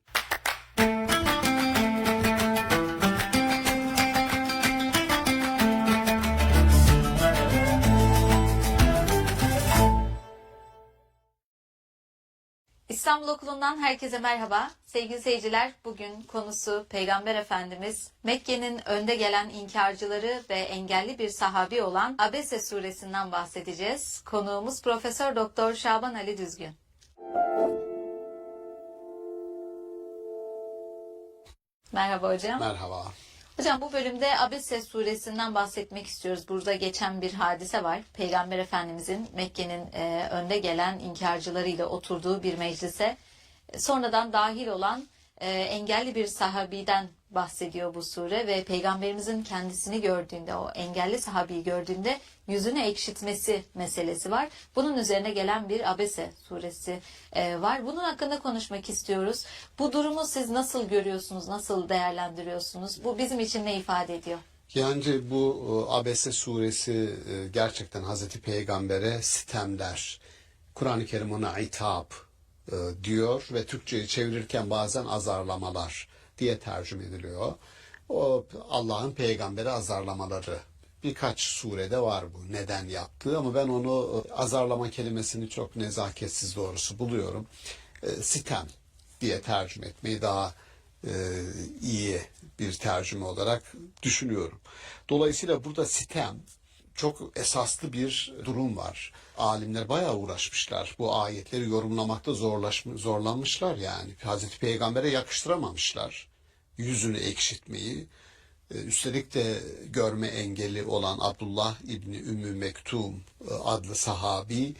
İstanbul Okulu'ndan herkese merhaba. Sevgili seyirciler, bugün konusu Peygamber Efendimiz, Mekke'nin önde gelen inkarcıları ve engelli bir sahabi olan Abese suresinden bahsedeceğiz. Konuğumuz Profesör Doktor Şaban Ali Düzgün. Merhaba hocam. Merhaba. Hocam bu bölümde Abese suresinden bahsetmek istiyoruz. Burada geçen bir hadise var. Peygamber Efendimizin Mekke'nin önde gelen inkarcılarıyla oturduğu bir meclise sonradan dahil olan engelli bir sahabiden bahsediyor bu sure ve Peygamberimizin kendisini gördüğünde, o engelli sahabeyi gördüğünde yüzünü ekşitmesi meselesi var. Bunun üzerine gelen bir Abese suresi var. Bunun hakkında konuşmak istiyoruz. Bu durumu siz nasıl görüyorsunuz, nasıl değerlendiriyorsunuz? Bu bizim için ne ifade ediyor? Yani bu Abese suresi gerçekten Hazreti Peygamber'e sitemler. Kur'an-ı Kerim ona itap diyor ve Türkçe'yi çevirirken bazen azarlamalar diye tercüme ediliyor. O Allah'ın peygamberi azarlamaları. Birkaç surede var bu neden yaptığı ama ben onu azarlama kelimesini çok nezaketsiz doğrusu buluyorum. Sitem diye tercüme etmeyi daha iyi bir tercüme olarak düşünüyorum. Dolayısıyla burada sitem çok esaslı bir durum var. Alimler bayağı uğraşmışlar. Bu ayetleri yorumlamakta zorlanmışlar yani. Hazreti Peygamber'e yakıştıramamışlar yüzünü ekşitmeyi. Üstelik de görme engeli olan Abdullah İbni Ümmü Mektum adlı sahabi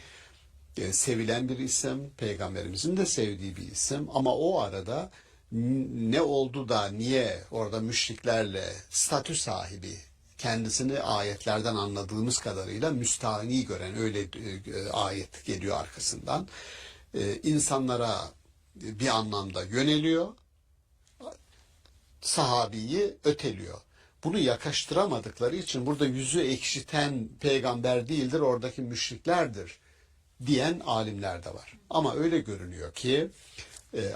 sevilen bir isim, peygamberimizin de sevdiği bir isim ama o arada ne oldu da niye orada müşriklerle statü sahibi, kendisini ayetlerden anladığımız kadarıyla müstahni gören öyle ayet geliyor arkasından. İnsanlara bir anlamda yöneliyor, sahabiyi öteliyor. Bunu yakıştıramadıkları için burada yüzü ekşiten peygamber değildir, oradaki müşriklerdir diyen alimler de var. Ama öyle görünüyor ki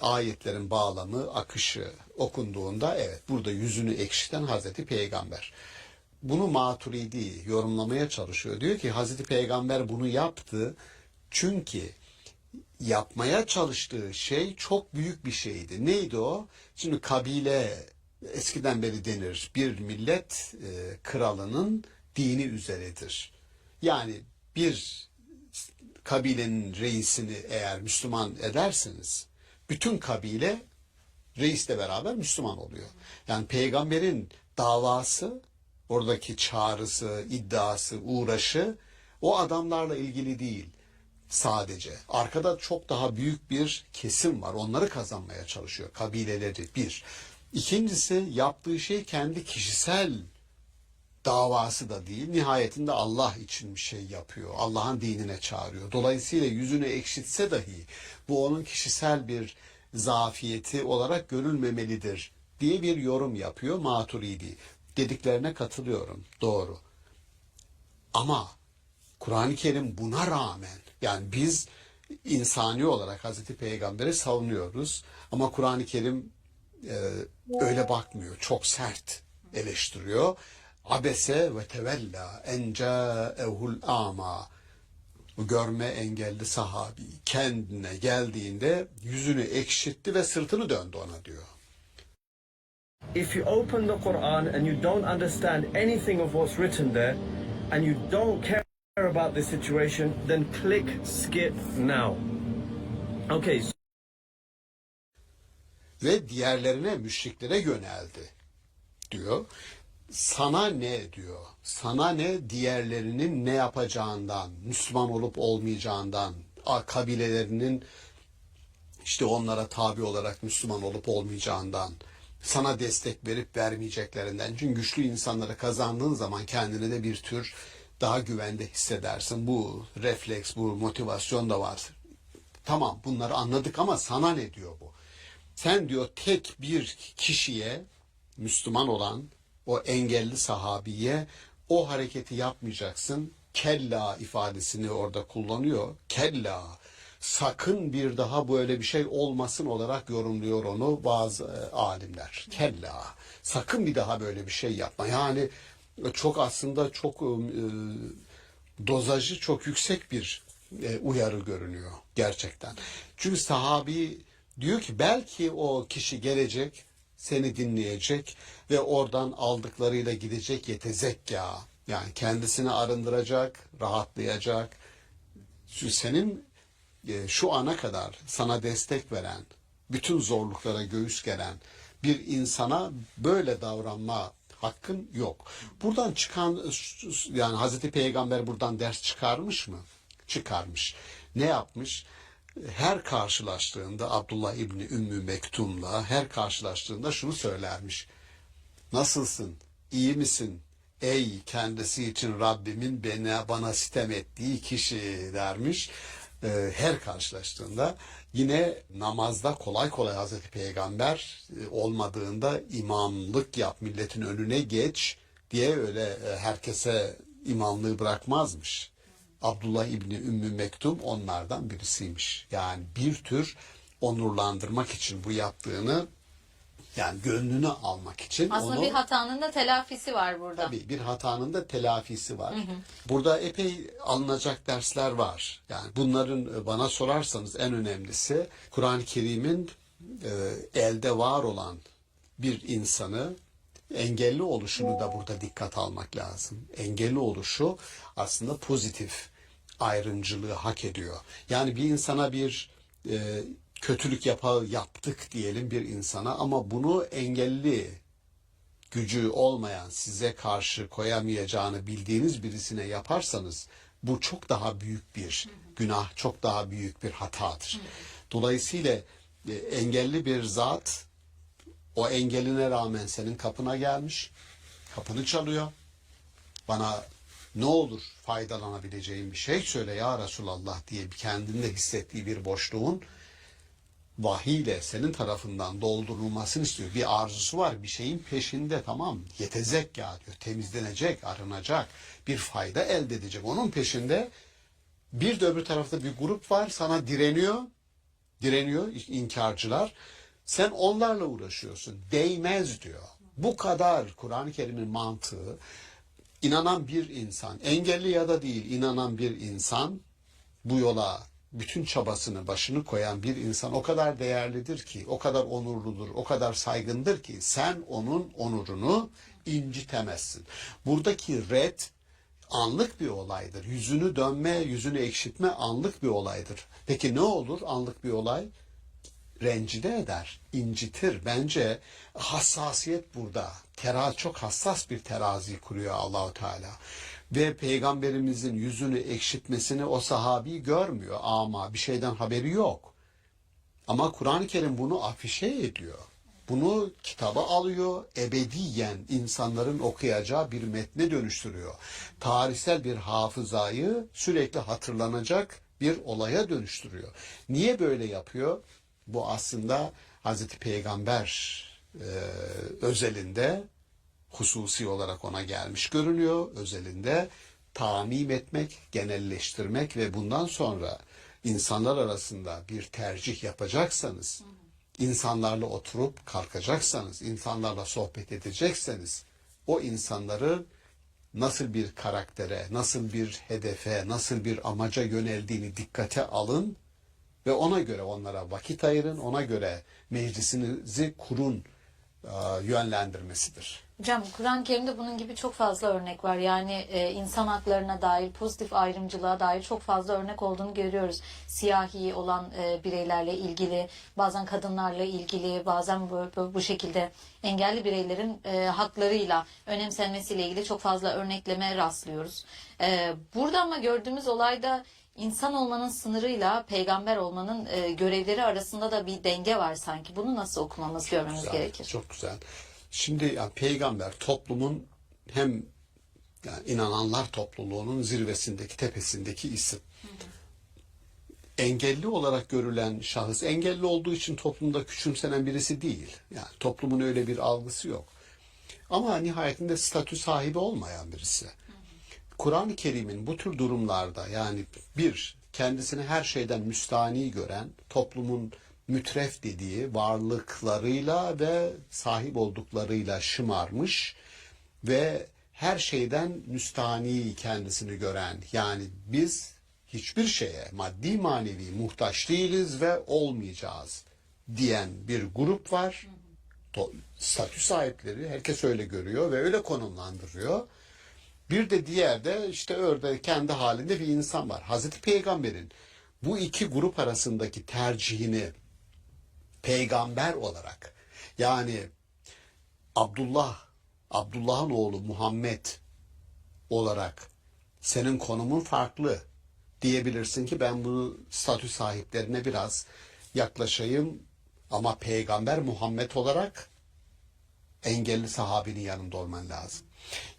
ayetlerin bağlamı, akışı okunduğunda evet burada yüzünü ekşiten Hazreti Peygamber. Bunu Maturidi yorumlamaya çalışıyor. Diyor ki Hazreti Peygamber bunu yaptı çünkü yapmaya çalıştığı şey çok büyük bir şeydi. Neydi o? Şimdi kabile eskiden beri denir bir millet kralının dini üzeredir. Yani bir kabilenin reisini eğer Müslüman ederseniz bütün kabile reisle beraber Müslüman oluyor. Yani peygamberin davası, oradaki çağrısı, iddiası, uğraşı o adamlarla ilgili değil sadece. Arkada çok daha büyük bir kesim var. Onları kazanmaya çalışıyor. Kabileleri bir. İkincisi yaptığı şey kendi kişisel davası da değil. Nihayetinde Allah için bir şey yapıyor. Allah'ın dinine çağırıyor. Dolayısıyla yüzünü ekşitse dahi bu onun kişisel bir zafiyeti olarak görülmemelidir diye bir yorum yapıyor Maturidi. Dediklerine katılıyorum. Doğru. Ama Kur'an-ı Kerim buna rağmen yani biz insani olarak Hazreti Peygamber'i savunuyoruz ama Kur'an-ı Kerim öyle bakmıyor. Çok sert eleştiriyor. Abese ve tevella en câehul âmâ. Görme engelli sahabi kendine geldiğinde yüzünü ekşitti ve sırtını döndü ona diyor. If you open the Quran and you don't understand anything of what's written there and you don't care about the situation, then click skip now. Okay. Ve diğerlerine, müşriklere yöneldi diyor. Sana ne diyor? Sana ne diğerlerinin ne yapacağından, Müslüman olup olmayacağından, kabilelerinin işte onlara tabi olarak Müslüman olup olmayacağından, sana destek verip vermeyeceklerinden. Çünkü güçlü insanları kazandığın zaman kendine de bir tür daha güvende hissedersin. Bu refleks, bu motivasyon da var. Tamam bunları anladık ama sana ne diyor bu? Sen diyor tek bir kişiye, Müslüman olan o engelli sahabiye o hareketi yapmayacaksın. Kella ifadesini orada kullanıyor. Kella. Sakın bir daha böyle bir şey olmasın olarak yorumluyor onu bazı alimler. Kella. Sakın bir daha böyle bir şey yapma. Yani çok aslında çok dozajı çok yüksek bir uyarı görünüyor gerçekten. Çünkü sahabi diyor ki belki o kişi gelecek, seni dinleyecek ve oradan aldıklarıyla gidecek yetezekka. Yani kendisini arındıracak, rahatlayacak. Çünkü senin şu ana kadar sana destek veren, bütün zorluklara göğüs geren bir insana böyle davranma hakkın yok. Buradan çıkan yani Hazreti Peygamber buradan ders çıkarmış mı? Çıkarmış. Ne yapmış? Her karşılaştığında Abdullah İbni Ümmü Mektum'la her karşılaştığında şunu söylermiş. Nasılsın? İyi misin? Ey kendisi için Rabbimin bana sitem ettiği kişi dermiş. Her karşılaştığında yine namazda kolay kolay Hazreti Peygamber olmadığında imamlık yap milletin önüne geç diye öyle herkese imamlığı bırakmazmış. Abdullah İbni Ümmü Mektum onlardan birisiymiş. Yani bir tür onurlandırmak için bu yaptığını, yani gönlünü almak için Aslında onu... bir hatanın da telafisi var burada. Tabii bir hatanın da telafisi var. Burada epey alınacak dersler var. Yani bunların bana sorarsanız en önemlisi Kur'an-ı Kerim'in elde var olan bir insanı, engelli oluşunu da burada dikkat almak lazım. Engelli oluşu aslında pozitif ayrımcılığı hak ediyor. Yani bir insana bir kötülük yaptık diyelim bir insana, ama bunu engelli, gücü olmayan, size karşı koyamayacağını bildiğiniz birisine yaparsanız bu çok daha büyük bir günah, çok daha büyük bir hatadır. Dolayısıyla engelli bir zat o engeline rağmen senin kapına gelmiş, kapını çalıyor. Bana ne olur faydalanabileceğim bir şey söyle ya Resulallah diye kendinde hissettiği bir boşluğun vahiyle senin tarafından doldurulmasını istiyor. Bir arzusu var, bir şeyin peşinde, tamam. Yetezekka diyor, temizlenecek, arınacak, bir fayda elde edecek. Onun peşinde bir de öbür tarafta bir grup var, sana direniyor inkarcılar. Sen onlarla uğraşıyorsun. Değmez diyor. Bu kadar Kur'an-ı Kerim'in mantığı, inanan bir insan, engelli ya da değil, inanan bir insan, bu yola bütün çabasını, başını koyan bir insan o kadar değerlidir ki, o kadar onurludur, o kadar saygındır ki sen onun onurunu incitemezsin. Buradaki red anlık bir olaydır. Yüzünü dönme, yüzünü ekşitme anlık bir olaydır. Peki ne olur anlık bir olay? Rencide eder, incitir. Bence hassasiyet burada. Çok hassas bir terazi kuruyor Allahu Teala. Ve Peygamberimizin yüzünü ekşitmesini o sahabi görmüyor ama bir şeyden haberi yok. Ama Kur'an-ı Kerim bunu afişe ediyor. Bunu kitaba alıyor, ebediyen insanların okuyacağı bir metne dönüştürüyor. Tarihsel bir hafızayı sürekli hatırlanacak bir olaya dönüştürüyor. Niye böyle yapıyor? Bu aslında Hazreti Peygamber özelinde hususi olarak ona gelmiş görünüyor. Özelinde tamim etmek, genelleştirmek ve bundan sonra insanlar arasında bir tercih yapacaksanız, insanlarla oturup kalkacaksanız, insanlarla sohbet edecekseniz, o insanları nasıl bir karaktere, nasıl bir hedefe, nasıl bir amaca yöneldiğini dikkate alın ve ona göre onlara vakit ayırın, ona göre meclisinizi kurun yönlendirmesidir. Hocam Kur'an-ı Kerim'de bunun gibi çok fazla örnek var. Yani insan haklarına dair, pozitif ayrımcılığa dair çok fazla örnek olduğunu görüyoruz. Siyahi olan bireylerle ilgili, bazen kadınlarla ilgili, bazen bu şekilde engelli bireylerin haklarıyla önemsenmesiyle ilgili çok fazla örnekleme rastlıyoruz. Burada ama gördüğümüz olayda İnsan olmanın sınırıyla peygamber olmanın görevleri arasında da bir denge var sanki. Bunu nasıl okumamız, görmemiz gerekir? Çok güzel. Şimdi yani peygamber toplumun hem yani inananlar topluluğunun zirvesindeki, tepesindeki isim. Engelli olarak görülen şahıs, engelli olduğu için toplumda küçümsenen birisi değil. Yani toplumun öyle bir algısı yok. Ama nihayetinde statü sahibi olmayan birisi. Kur'an-ı Kerim'in bu tür durumlarda, yani kendisini her şeyden müstani gören, toplumun mütref dediği varlıklarıyla ve sahip olduklarıyla şımarmış ve her şeyden müstani kendisini gören, yani biz hiçbir şeye maddi manevi muhtaç değiliz ve olmayacağız diyen bir grup var. Statü sahipleri, herkes öyle görüyor ve öyle konumlandırıyor. Bir de diğer de işte orada kendi halinde bir insan var. Hazreti Peygamber'in bu iki grup arasındaki tercihini peygamber olarak, yani Abdullah'ın oğlu Muhammed olarak senin konumun farklı diyebilirsin ki ben bu statü sahiplerine biraz yaklaşayım ama peygamber Muhammed olarak engelli sahabinin yanında olman lazım.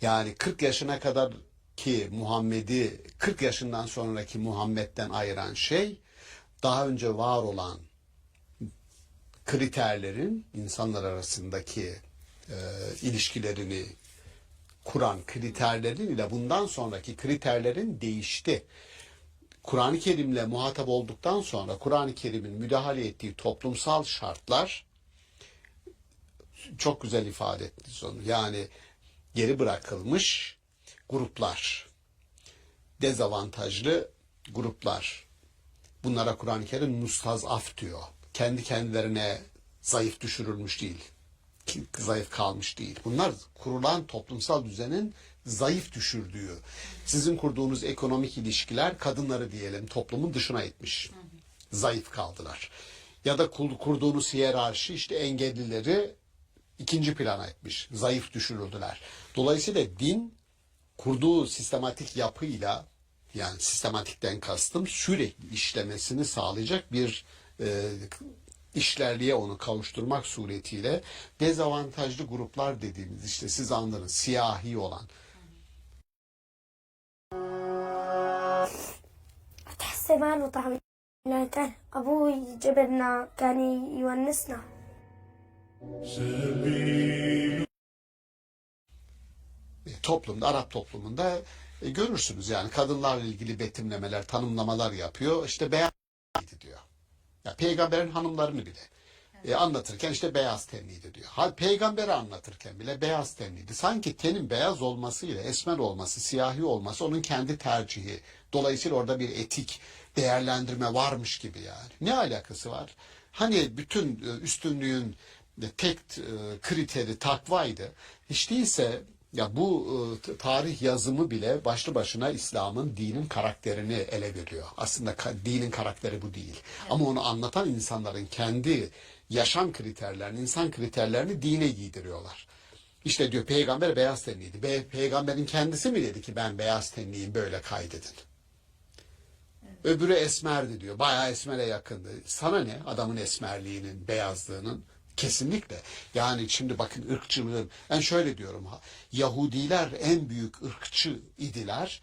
Yani 40 yaşına kadar ki Muhammed'i 40 yaşından sonraki Muhammed'den ayıran şey daha önce var olan kriterlerin, insanlar arasındaki ilişkilerini kuran kriterlerin ile bundan sonraki kriterlerin değişti. Kur'an-ı Kerim'le muhatap olduktan sonra Kur'an-ı Kerim'in müdahale ettiği toplumsal şartlar çok güzel ifade ettiniz onu. Yani geri bırakılmış gruplar, dezavantajlı gruplar. Bunlara Kur'an-ı Kerim mustazaf diyor. Kendi kendilerine zayıf düşürülmüş değil. Zayıf kalmış değil. Bunlar kurulan toplumsal düzenin zayıf düşürdüğü. Sizin kurduğunuz ekonomik ilişkiler kadınları diyelim toplumun dışına itmiş. Zayıf kaldılar. Ya da kurduğunuz hiyerarşi işte engellileri ikinci plana etmiş. Zayıf düşürüldüler. Dolayısıyla din kurduğu sistematik yapıyla, yani sistematikten kastım sürekli işlemesini sağlayacak bir işlerliğe onu kavuşturmak suretiyle dezavantajlı gruplar dediğimiz işte siz anladınız siyahi olan. تحس ماله طعم كان أبوي جبرنا كان يونسنا. Toplumda, Arap toplumunda görürsünüz yani kadınlarla ilgili betimlemeler, tanımlamalar yapıyor. İşte beyaz diyor. Ya peygamberin hanımlarını bile anlatırken işte beyaz tenliydi diyor. Peygamberi anlatırken bile beyaz tenliydi. Sanki tenin beyaz olmasıyla esmer olması, siyahi olması onun kendi tercihi. Dolayısıyla orada bir etik değerlendirme varmış gibi yani. Ne alakası var? Hani bütün üstünlüğün tek kriteri takvaydı. Hiç değilse ya bu tarih yazımı bile başlı başına İslam'ın, dinin karakterini ele veriyor. Aslında dinin karakteri bu değil. Evet. Ama onu anlatan insanların kendi yaşam kriterlerini, insan kriterlerini dine giydiriyorlar. İşte diyor peygamber beyaz tenliydi. Peygamberin kendisi mi dedi ki ben beyaz tenliyim böyle kaydedin. Öbürü esmerdi diyor. Bayağı esmere yakındı. Sana ne adamın esmerliğinin, beyazlığının? Kesinlikle. Yani şimdi bakın ırkçılığın, ben şöyle diyorum, Yahudiler en büyük ırkçı idiler.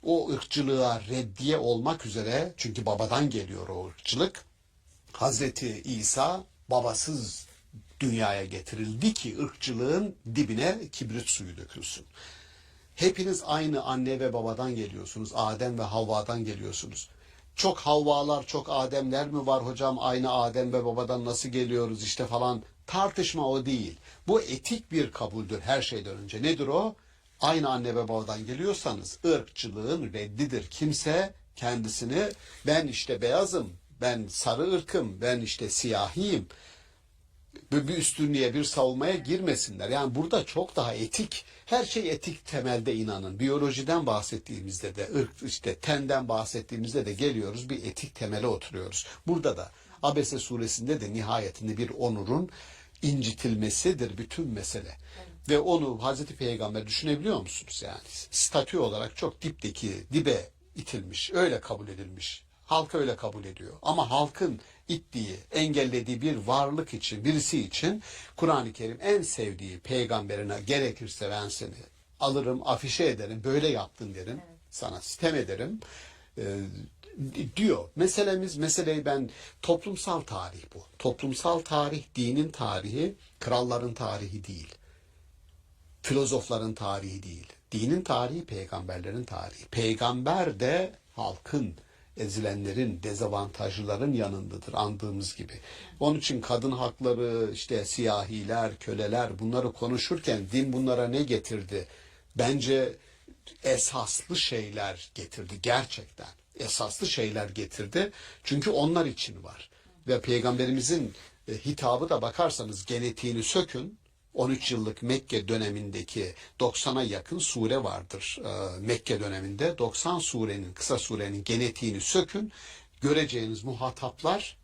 O ırkçılığa reddiye olmak üzere, çünkü babadan geliyor o ırkçılık. Hazreti İsa babasız dünyaya getirildi ki ırkçılığın dibine kibrit suyu dökülsün. Hepiniz aynı anne ve babadan geliyorsunuz. Adem ve Havva'dan geliyorsunuz. Çok Havvalar, çok Ademler mi var hocam? Aynı Adem ve babadan nasıl geliyoruz işte falan. Tartışma o değil. Bu etik bir kabuldür her şeyden önce. Nedir o? Aynı anne ve babadan geliyorsanız ırkçılığın reddidir. Kimse kendisini ben işte beyazım, ben sarı ırkım, ben işte siyahiyim, bir üstünlüğe, bir savunmaya girmesinler. Yani burada çok daha etik, her şey etik temelde inanın. Biyolojiden bahsettiğimizde de, işte tenden bahsettiğimizde de geliyoruz, bir etik temele oturuyoruz. Burada da Abese suresinde de nihayetinde bir onurun incitilmesidir bütün mesele. Evet. Ve onu Hazreti Peygamber düşünebiliyor musunuz yani? Statü olarak çok dibe itilmiş, öyle kabul edilmiş. Halk öyle kabul ediyor. Ama halkın ittiği, engellediği bir varlık için, birisi için Kur'an-ı Kerim en sevdiği peygamberine gerekirse ben seni alırım, afişe ederim, böyle yaptın derim, evet. Sana sitem ederim diyor. Meseleyi ben toplumsal tarih bu. Toplumsal tarih, dinin tarihi, kralların tarihi değil. Filozofların tarihi değil. Dinin tarihi, peygamberlerin tarihi. Peygamber de halkın, ezilenlerin, dezavantajlıların yanındadır andığımız gibi. Onun için kadın hakları, işte siyahiler, köleler bunları konuşurken din bunlara ne getirdi? Bence esaslı şeyler getirdi gerçekten. Esaslı şeyler getirdi. Çünkü onlar için var. Ve Peygamberimizin hitabı da bakarsanız genetiğini sökün. 13 yıllık Mekke dönemindeki 90'a yakın sure vardır Mekke döneminde. 90 surenin, kısa surenin genetiğini sökün. Göreceğiniz muhataplar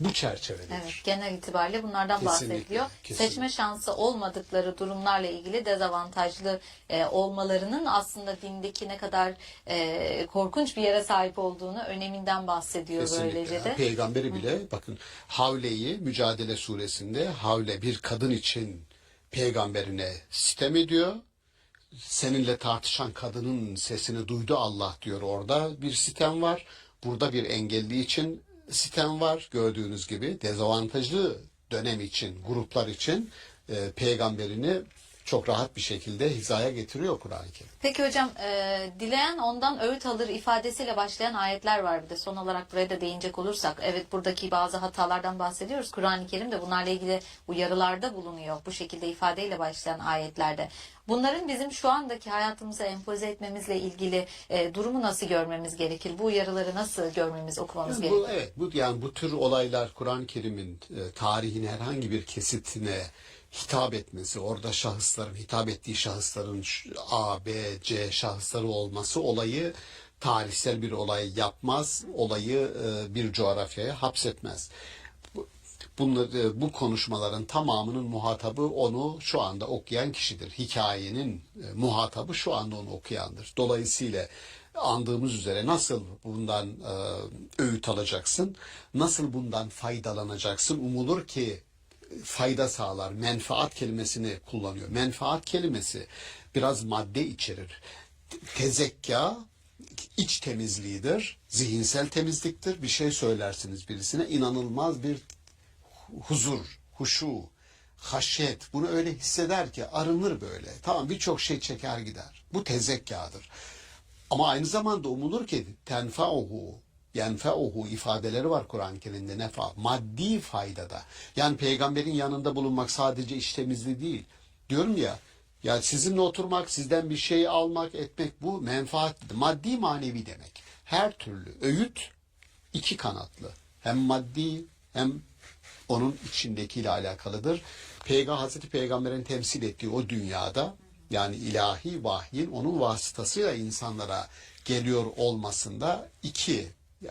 bu çerçevededir. Evet, genel itibariyle bunlardan bahsediliyor. Kesinlikle. Seçme şansı olmadıkları durumlarla ilgili dezavantajlı olmalarının aslında dindeki ne kadar korkunç bir yere sahip olduğunu, öneminden bahsediyor Kesinlikle. böylece de. Peygamberi bile bakın Havle'yi Mücadele suresinde Havle bir kadın için peygamberine sitem ediyor. Seninle tartışan kadının sesini duydu Allah diyor orada. Bir sitem var. Burada bir engelli için sitem var. Gördüğünüz gibi dezavantajlı dönem için, gruplar için peygamberini çok rahat bir şekilde hizaya getiriyor Kur'an-ı Kerim. Peki hocam, dileyen ondan öğüt alır ifadesiyle başlayan ayetler var bir de. Son olarak buraya da değinecek olursak, evet, buradaki bazı hatalardan bahsediyoruz. Kur'an-ı Kerim de bunlarla ilgili uyarılarda bulunuyor. Bu şekilde ifadeyle başlayan ayetlerde. Bunların bizim şu andaki hayatımıza empoze etmemizle ilgili durumu nasıl görmemiz gerekir? Bu uyarıları nasıl görmemiz, okumamız gerekir? Evet, bu tür olaylar Kur'an-ı Kerim'in tarihin herhangi bir kesitine hitap etmesi, orada şahısların, hitap ettiği şahısların A, B, C şahısları olması olayı tarihsel bir olay yapmaz, olayı bir coğrafyaya hapsetmez. Bu konuşmaların tamamının muhatabı onu şu anda okuyan kişidir. Hikayenin muhatabı şu anda onu okuyandır. Dolayısıyla andığımız üzere nasıl bundan öğüt alacaksın, nasıl bundan faydalanacaksın, umulur ki fayda sağlar. Menfaat kelimesini kullanıyor. Menfaat kelimesi biraz madde içerir. Tezekka iç temizliğidir, zihinsel temizliktir. Bir şey söylersiniz birisine, inanılmaz bir huzur, huşu, haşyet, bunu öyle hisseder ki arınır böyle. Tamam, birçok şey çeker gider. Bu tezekkadır. Ama aynı zamanda umulur ki tenfa'uhu, yenfe'uhu ifadeleri var Kur'an-ı Kerim'de, nefa, maddi faydada. Yani peygamberin yanında bulunmak sadece iç temizliği değil. Diyorum ya sizinle oturmak, sizden bir şey almak, etmek, bu menfaat, maddi manevi demek. Her türlü öğüt iki kanatlı. Hem maddi hem onun içindekiyle alakalıdır. Hazreti Peygamber'in temsil ettiği o dünyada, yani ilahi vahyin onun vasıtasıyla insanlara geliyor olmasında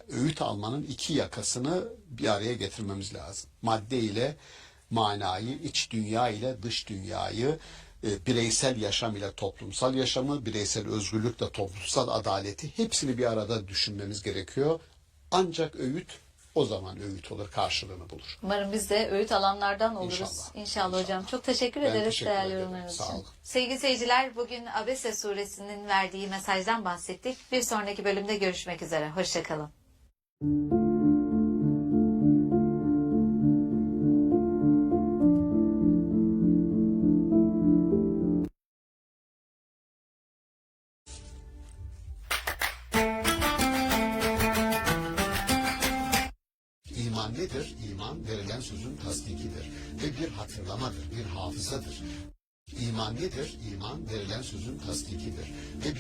öğüt almanın iki yakasını bir araya getirmemiz lazım. Madde ile manayı, iç dünya ile dış dünyayı, bireysel yaşam ile toplumsal yaşamı, bireysel özgürlükle toplumsal adaleti, hepsini bir arada düşünmemiz gerekiyor. Ancak öğüt o zaman öğüt olur, karşılığını bulur. Umarım biz de öğüt alanlardan oluruz. İnşallah. İnşallah hocam. Çok teşekkür Ben ederiz teşekkür değerli ederim. yorumlarınız Sağ için. olun. Sevgili seyirciler, bugün Abese suresinin verdiği mesajdan bahsettik. Bir sonraki bölümde görüşmek üzere. Hoşçakalın. İman nedir? İman verilen sözün tasdikidir ve bir hatırlamadır, bir hafızadır. İman nedir? İman verilen sözün tasdikidir ve bir